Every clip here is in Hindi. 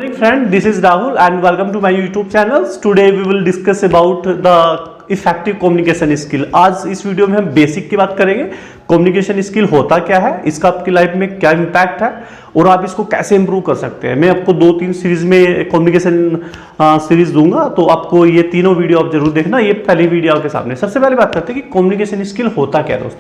Morning friend, this is Rahul and welcome to my YouTube channel. Today we will discuss about the effective communication skill. आज इस वीडियो में हम बेसिक की बात करेंगे। कम्युनिकेशन स्किल होता क्या है, इसका आपकी लाइफ में क्या इम्पैक्ट है और आप इसको कैसे इंप्रूव कर सकते हैं। मैं आपको 2-3 सीरीज में कम्युनिकेशन सीरीज दूंगा, तो आपको ये तीनों वीडियो आप जरूर देखना। ये पहली वीडियो आपके सामने। सबसे पहले बात करते हैं कि कम्युनिकेशन स्किल होता क्या है।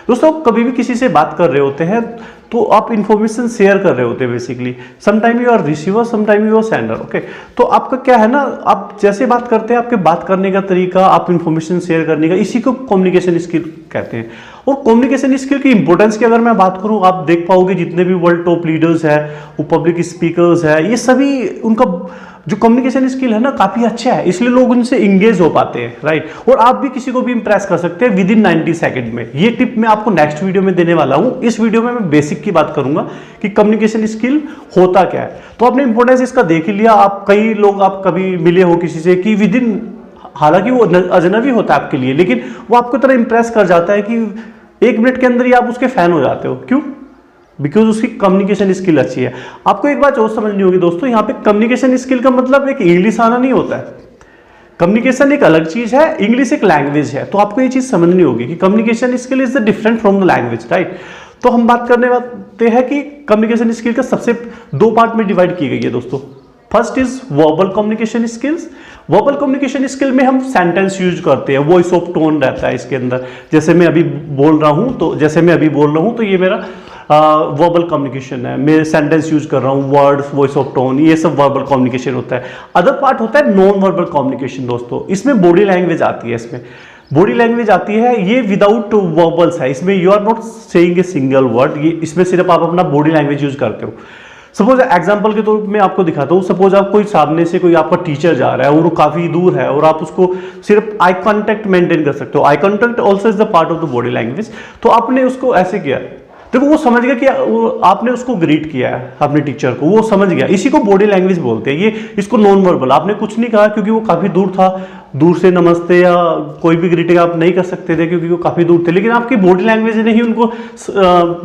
दोस्तों कभी भी किसी से बात कर रहे होते हैं तो आप इंफॉर्मेशन शेयर कर रहे होते हैं basically. Sometime you are receiver, sometime you are sender. Okay, तो आपका क्या है ना, आप जैसे बात करते हैं, आपके बात करने का तरीका, आप इंफॉर्मेशन शेयर करने का, इसी को कम्युनिकेशन स्किल कहते हैं। और कम्युनिकेशन स्किल की इंपॉर्टेंस की अगर मैं बात करूं, आप देख पाओगे जितने भी वर्ल्ड टॉप लीडर्स है, वो पब्लिक स्पीकर्स है, ये सभी उनका जो कम्युनिकेशन स्किल है ना काफी अच्छा है, इसलिए लोग उनसे इंगेज हो पाते हैं, राइट। और आप भी किसी को भी इंप्रेस कर सकते हैं विद इन 90 सेकंड में। ये टिप मैं आपको नेक्स्ट वीडियो में देने वाला हूं। इस वीडियो में मैं बेसिक की बात करूंगा कि कम्युनिकेशन स्किल होता क्या है। तो आपने इंपॉर्टेंस इसका देख ही लिया। आप कई लोग आप कभी मिले हो किसी से कि विद इन, हालांकि वो अजनबी होता है आपके लिए, लेकिन वो आपको तरह इंप्रेस कर जाता है कि 1 मिनट के अंदर ही आप उसके फैन हो जाते हो। क्यों? बिकॉज उसकी कम्युनिकेशन स्किल अच्छी है। आपको एक बात और समझनी होगी दोस्तों, यहाँ पे कम्युनिकेशन स्किल का मतलब एक इंग्लिश आना नहीं होता है। कम्युनिकेशन एक अलग चीज है, इंग्लिश एक लैंग्वेज है। तो आपको ये चीज समझनी होगी कि communication skill is the different from the language, right. तो हम बात करने वाले हैं कि कम्युनिकेशन स्किल का सबसे 2 पार्ट में डिवाइड की गई है दोस्तों। First is verbal communication skills. Verbal communication skill में हम सेंटेंस यूज करते हैं, वॉइस ऑफ टोन रहता है इसके अंदर। जैसे मैं अभी बोल रहा हूं तो ये मेरा वर्बल कम्युनिकेशन है। मैं सेंटेंस यूज कर रहा हूँ, वर्ड्स, वॉइस ऑफ टोन, ये सब वर्बल कम्युनिकेशन होता है। अदर पार्ट होता है नॉन वर्बल कम्युनिकेशन दोस्तों। इसमें बॉडी लैंग्वेज आती है, इसमें बॉडी लैंग्वेज आती है। ये विदाउट वर्बल्स है, इसमें you are not saying a single word. ये इसमें सिर्फ आप अपना बॉडी लैंग्वेज यूज करते हो। सपोज एग्जाम्पल के तौर मैं आपको दिखाता हूँ। सपोज आप कोई सामने से कोई आपका टीचर जा रहा है और वो काफी दूर है और आप उसको सिर्फ आई कांटेक्ट मेंटेन कर सकते हो। Eye contact also is the part of the body language. तो आपने उसको ऐसे किया, देखो वो समझ गया कि आपने उसको ग्रीट किया है अपने टीचर को, वो समझ गया। इसी को बॉडी लैंग्वेज बोलते हैं। ये इसको नॉन वर्बल, आपने कुछ नहीं कहा क्योंकि वो काफी दूर था, दूर से नमस्ते या कोई भी ग्रीटिंग आप नहीं कर सकते थे क्योंकि वो काफी दूर थे, लेकिन आपकी बॉडी लैंग्वेज ने ही उनको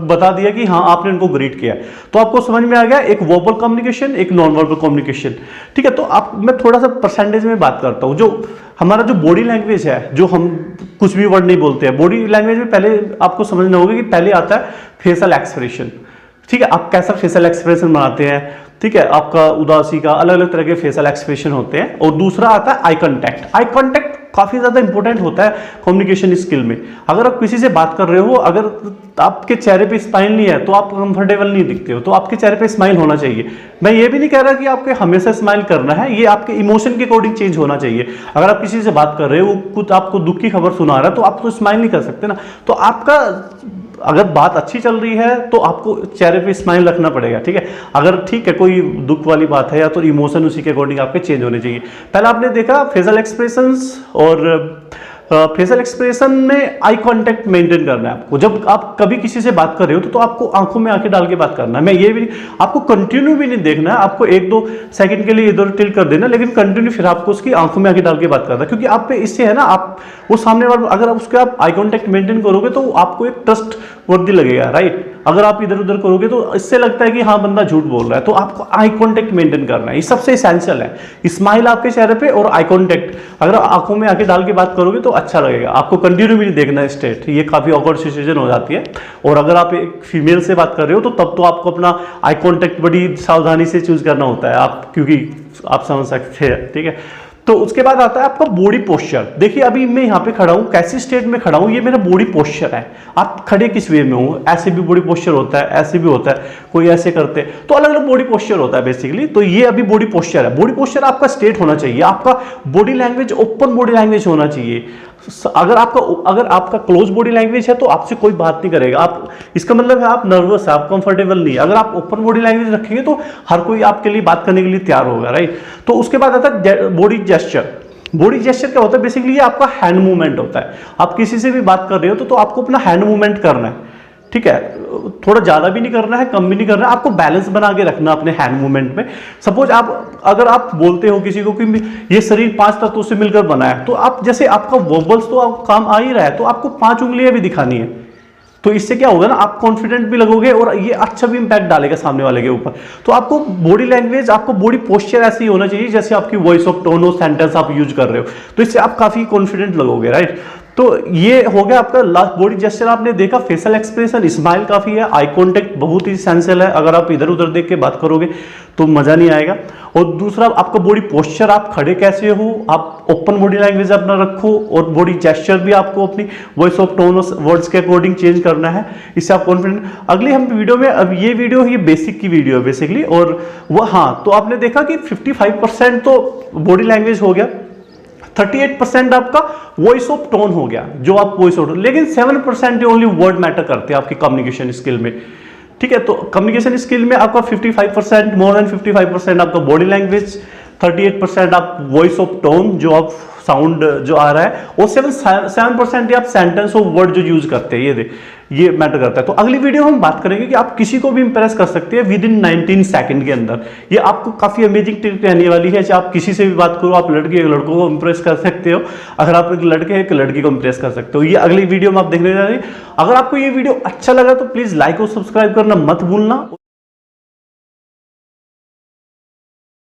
बता दिया कि हाँ आपने उनको ग्रीट किया। तो आपको समझ में आ गया एक वर्बल कम्युनिकेशन, एक नॉन वर्बल कम्युनिकेशन, ठीक है। तो आप, मैं थोड़ा सा परसेंटेज में बात करता हूँ। जो हमारा जो बॉडी लैंग्वेज है, जो हम कुछ भी वर्ड नहीं बोलते हैं, बॉडी लैंग्वेज में पहले आपको समझना होगा कि पहले आता है फेशियल एक्सप्रेशन, ठीक है। आप कैसा फेशियल एक्सप्रेशन बनाते हैं, ठीक है। आपका उदासी का अलग अलग तरह के फेशियल एक्सप्रेशन होते हैं। और दूसरा आता है आई कांटेक्ट। आई कांटेक्ट काफी ज्यादा इंपॉर्टेंट होता है कम्युनिकेशन स्किल में। अगर आप किसी से बात कर रहे हो, अगर आपके चेहरे पे स्माइल नहीं है तो आप कंफर्टेबल नहीं दिखते हो। तो आपके चेहरे पे स्माइल होना चाहिए। मैं ये भी नहीं कह रहा कि आपके हमेशा स्माइल करना है, ये आपके इमोशन के अकॉर्डिंग चेंज होना चाहिए। अगर आप किसी से बात कर रहे हो, कुछ आपको दुख की खबर सुना रहा है, तो आप तो स्माइल नहीं कर सकते ना। तो आपका, अगर बात अच्छी चल रही है तो आपको चेहरे पे स्माइल रखना पड़ेगा, ठीक है। अगर ठीक है कोई दुख वाली बात है या तो इमोशन उसी के अकॉर्डिंग आपके चेंज होने चाहिए। पहले आपने देखा फेशियल एक्सप्रेशंस, और फेशियल एक्सप्रेशन में आई कांटेक्ट मेंटेन करना है आपको। जब आप कभी किसी से बात कर रहे हो तो आपको आंखों में आंखें डाल के बात करना है। मैं ये भी, आपको कंटिन्यू भी नहीं देखना है, आपको 1-2 सेकंड के लिए इधर टिल्ट कर देना, लेकिन कंटिन्यू फिर आपको उसकी आंखों में आंखें डाल के बात करना है। क्योंकि आप पे इससे है ना, आप वो सामने वाला, अगर आप उसके आप आई कांटेक्ट मेंटेन करोगे तो आपको एक ट्रस्ट वर्दी लगेगा, राइट। अगर आप इधर उधर करोगे तो इससे लगता है कि हाँ बंदा झूठ बोल रहा है। तो आपको आई कांटेक्ट मेंटेन करना है, ये सबसे एसेंशियल है। स्माइल आपके चेहरे पे और आई कांटेक्ट, अगर आंखों में आके डाल के बात करोगे तो अच्छा लगेगा। आपको कंटिन्यू भी नहीं देखना है स्टेट, ये काफी ऑकवर्ड सिचुएशन हो जाती है। और अगर आप एक फीमेल से बात कर रहे हो तो तब तो आपको अपना आई कांटेक्ट बड़ी सावधानी से चूज करना होता है, आप, क्योंकि आप समझ सकते हैं, ठीक है। तो उसके बाद आता है आपका बॉडी पोस्चर। देखिए अभी मैं यहाँ पे खड़ा हूँ, कैसी स्टेट में खड़ा हूँ, ये मेरा बॉडी पोस्चर है। आप खड़े किस वे में हो, ऐसे भी बॉडी पोस्चर होता है, ऐसे भी होता है, कोई ऐसे करते हैं, तो अलग अलग बॉडी पोस्चर होता है बेसिकली। तो ये अभी बॉडी पोस्चर है। बॉडी पोस्चर आपका स्टेट होना चाहिए, आपका body language open body language होना चाहिए। अगर आपका क्लोज बॉडी लैंग्वेज है तो आपसे कोई बात नहीं करेगा। आप, इसका मतलब है आप नर्वस है, आप कंफर्टेबल नहीं। अगर आप ओपन बॉडी लैंग्वेज रखेंगे तो हर कोई आपके लिए बात करने के लिए तैयार होगा, राइट। तो उसके बाद आता है बॉडी जेस्चर। बॉडी जेस्चर क्या होता है? बेसिकली ये आपका हैंड मूवमेंट होता है। आप किसी से भी बात कर रहे हो तो आपको अपना हैंड मूवमेंट करना है, ठीक है। थोड़ा ज्यादा भी नहीं करना है, कम भी नहीं करना है, आपको बैलेंस बना के रखना अपने हैंड मूवमेंट में। सपोज अगर आप बोलते हो किसी को कि ये शरीर 5 तत्वों से मिलकर बना है, तो आप, जैसे आपका वर्बल्स तो काम आ ही रहा है, तो आपको 5 उंगलियां भी दिखानी है। तो इससे क्या होगा ना, आप कॉन्फिडेंट भी लगोगे और ये अच्छा भी इंपैक्ट डालेगा सामने वाले के ऊपर। तो आपको बॉडी लैंग्वेज, आपको बॉडी पोस्चर ऐसी होना चाहिए जैसे आपकी वॉइस ऑफ टोन हो, सेंटेंस आप यूज कर रहे हो, तो इससे आप काफी कॉन्फिडेंट लगोगे, राइट। तो ये हो गया आपका लास्ट बॉडी जेस्चर आपने देखा, फेशियल एक्सप्रेशन, स्माइल काफी है, आई कांटेक्ट बहुत ही सेंसिबल है, अगर आप इधर उधर देख के बात करोगे तो मजा नहीं आएगा। और दूसरा आपका बॉडी पोस्चर, आप खड़े कैसे हो, आप ओपन बॉडी लैंग्वेज अपना रखो, और बॉडी जेस्चर भी आपको अपनी वॉइस ऑफ टोन वर्ड्स के अकॉर्डिंग चेंज करना है, इससे आप कॉन्फिडेंट। अगली हम वीडियो में, अब ये वीडियो ये बेसिक की वीडियो है बेसिकली, और वो हाँ, तो आपने देखा कि 55% तो बॉडी लैंग्वेज हो गया, 38% आपका वॉइस ऑफ टोन हो गया, जो आप वॉइस ऑफ टोन, लेकिन 7% ओनली वर्ड मैटर करते हैं आपकी कम्युनिकेशन स्किल में, ठीक है। तो कम्युनिकेशन स्किल में आपका 55%, मोर देन 55% आपका बॉडी लैंग्वेज, 38% आप वॉइस ऑफ टोन जो आप साउंड जो आ रहा है, और 7% आप सेंटेंस और वर्ड जो यूज करते हैं, ये मैटर करता है। तो अगली वीडियो हम बात करेंगे कि आप किसी को भी इंप्रेस कर सकते हैं विद इन 19 सेकंड के अंदर। ये आपको काफी अमेजिंग ट्रिक रहने वाली है, चाहे आप किसी से भी बात करो, आप लड़के लड़कों को इंप्रेस कर सकते हो, अगर आप एक लड़के एक लड़की को इंप्रेस कर सकते हो। ये अगली वीडियो में आप देखने जा रहे हैं। अगर आपको ये वीडियो अच्छा लगा तो प्लीज लाइक और सब्सक्राइब करना मत भूलना।